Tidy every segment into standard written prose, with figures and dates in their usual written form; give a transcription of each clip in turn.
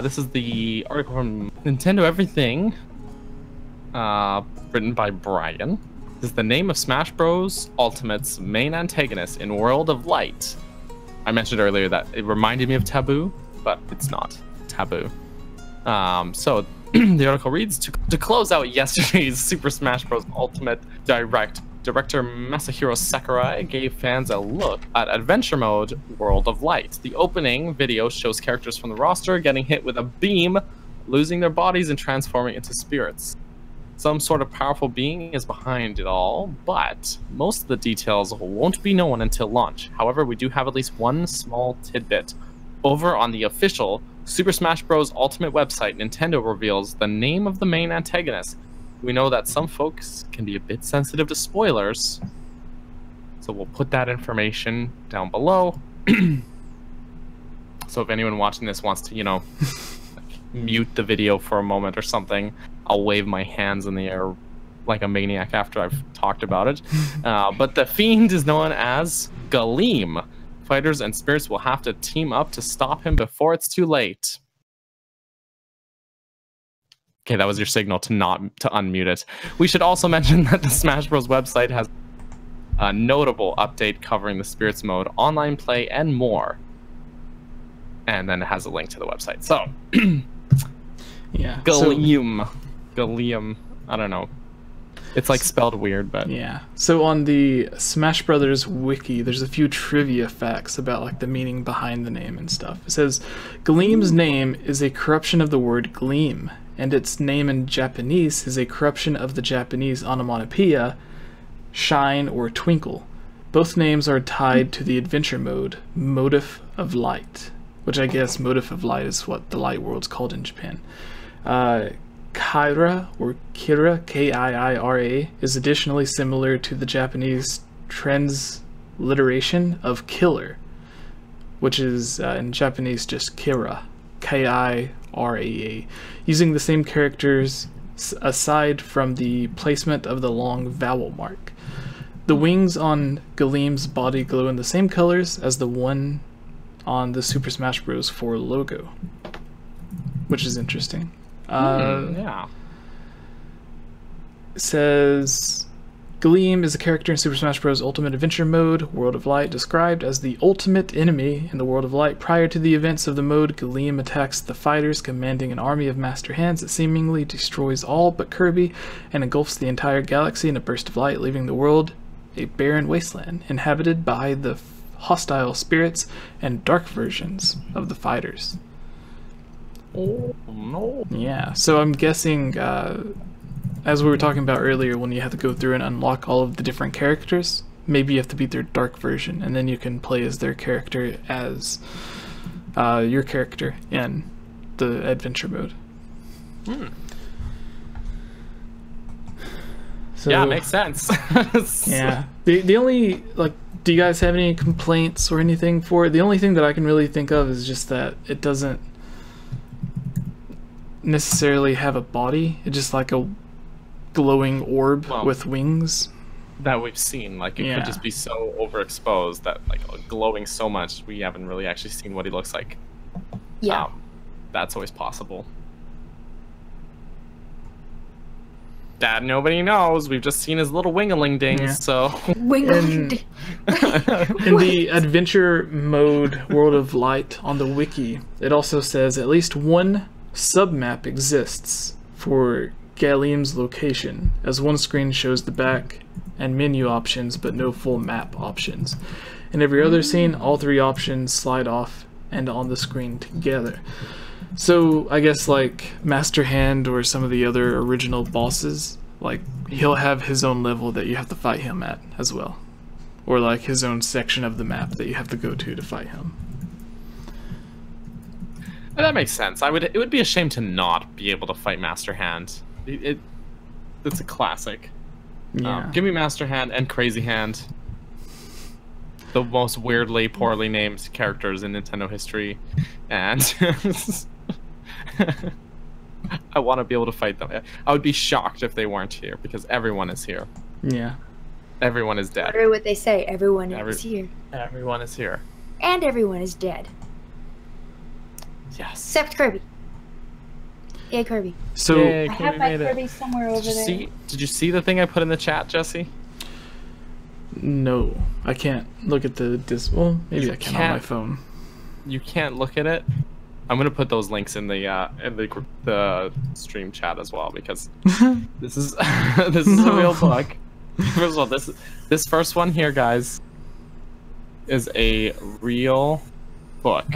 This is the article from Nintendo Everything, written by Brian. This is the name of Smash Bros. Ultimate's main antagonist in World of Light. I mentioned earlier that it reminded me of Taboo, but it's not Taboo. So the article reads, to close out yesterday's Super Smash Bros. Ultimate Direct, director Masahiro Sakurai gave fans a look at Adventure Mode World of Light. The opening video shows characters from the roster getting hit with a beam, losing their bodies and transforming into spirits. Some sort of powerful being is behind it all, but most of the details won't be known until launch. However, we do have at least one small tidbit. Over on the official Super Smash Bros. Ultimate website, Nintendo reveals the name of the main antagonist. We know that some folks can be a bit sensitive to spoilers, so we'll put that information down below. So if anyone watching this wants to, you know, mute the video for a moment or something, I'll wave my hands in the air like a maniac after I've talked about it. But the fiend is known as Galeem. Fighters and spirits will have to team up to stop him before it's too late. Okay, that was your signal to unmute it. We should also mention that the Smash Bros. Website has a notable update covering the Spirits mode, online play, and more. And then it has a link to the website. So, yeah, Galeem. Galeem. I don't know. It's like spelled weird, but yeah. So on the Smash Brothers wiki, there's a few trivia facts about like the meaning behind the name and stuff. It says Galeem's name is a corruption of the word gleam, and its name in Japanese is a corruption of the Japanese onomatopoeia shine or twinkle. Both names are tied to the adventure mode, motif of light, which I guess motif of light is what the light world's called in Japan. Kaira, or Kira, K-I-I-R-A, is additionally similar to the Japanese transliteration of killer, which is in Japanese just Kira, K-I-R-A-A, using the same characters aside from the placement of the long vowel mark. The wings on Galeem's body glow in the same colors as the one on the Super Smash Bros. 4 logo, which is interesting. Yeah. It says Galeem is a character in Super Smash Bros. Ultimate Adventure Mode, World of Light, described as the ultimate enemy in the World of Light. Prior to the events of the mode, Galeem attacks the fighters, commanding an army of Master Hands that seemingly destroys all but Kirby and engulfs the entire galaxy in a burst of light, leaving the world a barren wasteland, inhabited by the hostile spirits and dark versions of the fighters. Oh, no. Yeah, so I'm guessing, as we were talking about earlier, when you have to go through and unlock all of the different characters, maybe you have to beat their dark version, and then you can play as their character as your character in the adventure mode. So, yeah, makes sense. Yeah. The only, like, do you guys have any complaints or anything for it? The only thing that I can really think of is just that it doesn't necessarily have a body. It's just like a glowing orb with wings that we've seen. Like, it could just be so overexposed that, like, glowing so much we haven't really actually seen what he looks like. Yeah. That's always possible. That nobody knows. We've just seen his little wing-a-ling-dings, so... Wing-a-ling-ding. In the adventure mode World of Light on the wiki, it also says at least one submap exists for Galeem's location, as one screen shows the back and menu options but no full map options. In every other scene, all three options slide off and on the screen together. So I guess like Master Hand or some of the other original bosses, like he'll have his own level that you have to fight him at as well, or like his own section of the map that you have to go to fight him. That makes sense. It would be a shame to not be able to fight Master Hand. It's a classic. Yeah. Give me Master Hand and Crazy Hand. The most weirdly, poorly named characters in Nintendo history. And I want to be able to fight them. I would be shocked if they weren't here, because everyone is here. Yeah. Everyone is dead. What they say, everyone is here. Everyone is here. And everyone is dead. Yes. Except Kirby. Yay, Kirby. So Yay, I Kirby have my made it. Kirby somewhere over there. Did you see the thing I put in the chat, Jesse? no, I can't look at the disc. Well, maybe You I can on my can't. phone. You can't look at it. I'm gonna put those links in the stream chat as well because this is this is a real book. First of all, this first one here, guys, is a real book.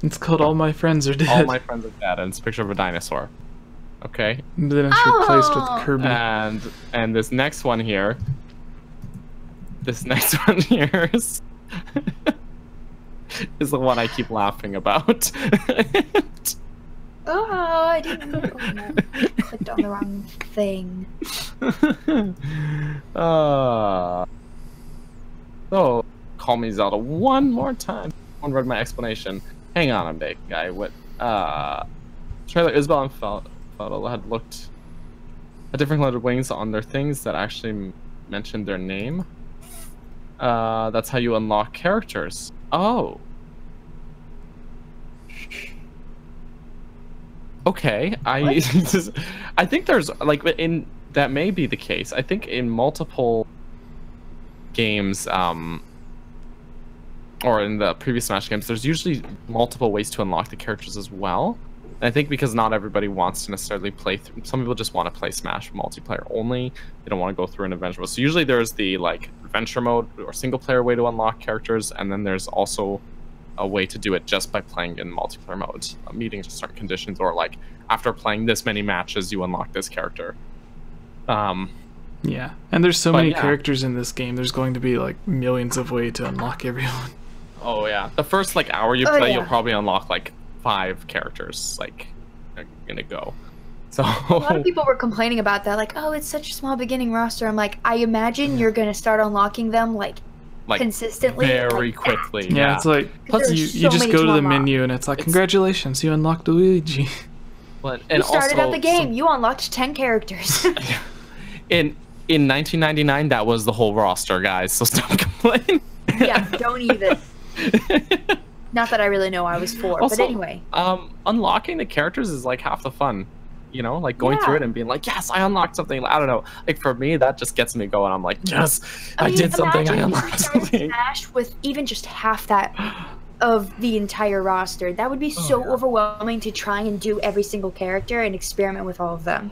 It's called All My Friends Are Dead. All My Friends Are Dead, and it's a picture of a dinosaur. Okay. And then it's replaced with Oh. Kirby. And this next one here. This next one here is is the one I keep laughing about. Oh, I didn't. Oh, no. I clicked on the wrong thing. So, call me Zelda one more time. One read my explanation. Hang on a bit, guy. What? Trailer Isabel and Fellow had looked at different colored wings on their things that actually mentioned their name. That's how you unlock characters. Oh. Okay, I think there's like in that may be the case. I think in multiple games, or in the previous Smash games, there's usually multiple ways to unlock the characters as well. And I think because not everybody wants to necessarily play through, some people just want to play Smash multiplayer only. They don't want to go through an adventure mode. So usually there's the like adventure mode or single player way to unlock characters, and then there's also a way to do it just by playing in multiplayer mode, meeting certain conditions, or like after playing this many matches, you unlock this character. Yeah, and there's so But many yeah. characters in this game. There's going to be like millions of ways to unlock everyone. Oh yeah, the first like hour you Oh, play, yeah. you'll probably unlock like 5 characters, like in a go. So A lot of people were complaining about that, like, oh, it's such a small beginning roster. I'm like, I imagine you're gonna start unlocking them like consistently, very like, quickly. Yeah, it's like Plus, you there's you so just many go to to the unlock. menu and it's like, It's- congratulations, you unlocked Luigi. But, You and started also, out the game. You unlocked 10 characters. in 1999, that was the whole roster, guys. So stop complaining. Yeah, don't even. Not that I really know I was 4, Also, but anyway. Unlocking the characters is like half the fun. You know, like going through Yeah. it and being like, yes, I unlocked something. I don't know. Like for me, that just gets me going. I'm like, yes, I mean, did something. I imagine if you unlocked started something. Smash with even just half that of the entire roster. That would be so yeah. overwhelming to try and do every single character and experiment with all of them.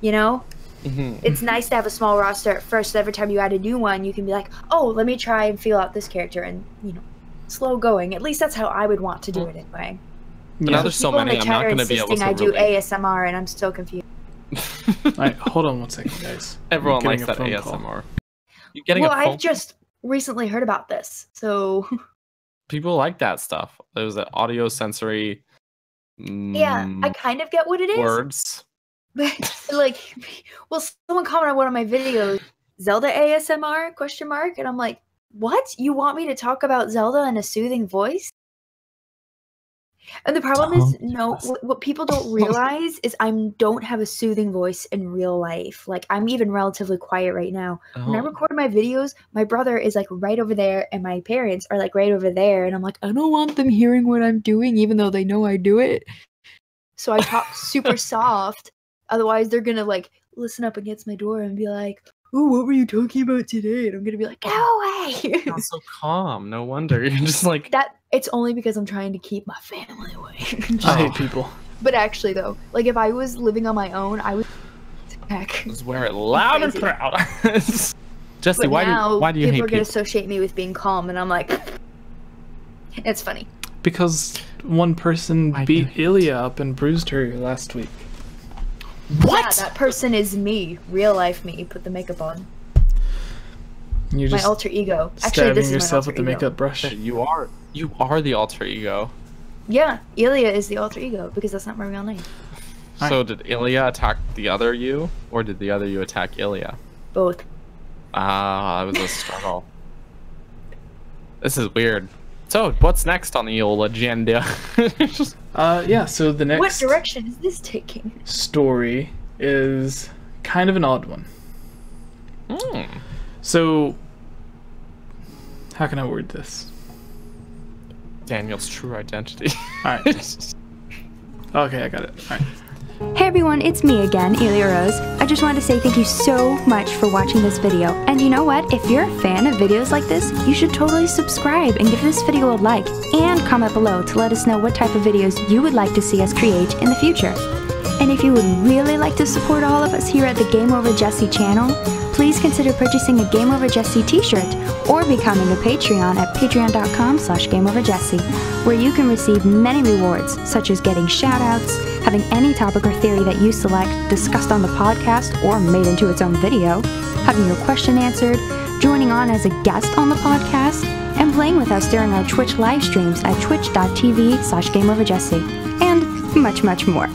You know? Mhm. It's nice to have a small roster at first. So every time you add a new one, you can be like, oh, let me try and feel out this character, and, you know, slow going. At least that's how I would want to do it anyway. But now Yeah. there's so People in many, the I'm chat not are going to be able insisting to I do really... ASMR, and I'm so confused. Alright, hold on one second, guys. Everyone I'm likes getting that a phone call. ASMR. You getting Well, a phone? I've just recently heard about this, so People like that stuff. There's an audio sensory yeah, I kind of get what it is. words. But like, well, someone commented on one of my videos, Zelda ASMR question mark, and I'm like, what? You want me to talk about Zelda in a soothing voice? And the problem is, no, what people don't realize is I don't have a soothing voice in real life. Like, I'm even relatively quiet right now. When I Oh. record my videos, my brother is like right over there, and my parents are like right over there, and I'm like, I don't want them hearing what I'm doing, even though they know I do it. So I talk super soft. Otherwise, they're gonna like listen up against my door and be like, "Oh, what were you talking about today?" And I'm gonna be like, "Go away." You're so calm. No wonder. You're just like... That it's only because I'm trying to keep my family away. I hate people. But actually, though, like if I was living on my own, I would heck. Just wear it loud and Crazy. proud. Jesse, But why now do you people hate are gonna people? associate me with being calm, and I'm like, it's funny. Because one person Why do you beat Ilya up and bruised her last week. Yeah, that person is me, real life me. Put the makeup on. You're My just alter ego. Actually, stabbing this is yourself my with alter the ego. makeup brush. You are the alter ego. Yeah, Ilya is the alter ego because that's not my real name. Hi. So did Ilya attack the other you, or did the other you attack Ilya? Both. Ah, that was a struggle. This is weird. So, what's next on the old agenda? Yeah, so the What next direction is this taking? story is kind of an odd one. Hmm. So, how can I word this? Daniel's true identity. Alright. Okay, I got it. Alright. Hey everyone, it's me again, Elia Rose. I just wanted to say thank you so much for watching this video. And you know what? If you're a fan of videos like this, you should totally subscribe and give this video a like and comment below to let us know what type of videos you would like to see us create in the future. And if you would really like to support all of us here at the GameOverJesse channel, please consider purchasing a GameOverJesse t-shirt or becoming a Patreon at patreon.com/GameOverJesse, where you can receive many rewards, such as getting shoutouts, having any topic or theory that you select discussed on the podcast or made into its own video, having your question answered, joining on as a guest on the podcast, and playing with us during our Twitch live streams at twitch.tv/GameOverJesse, and much, much more.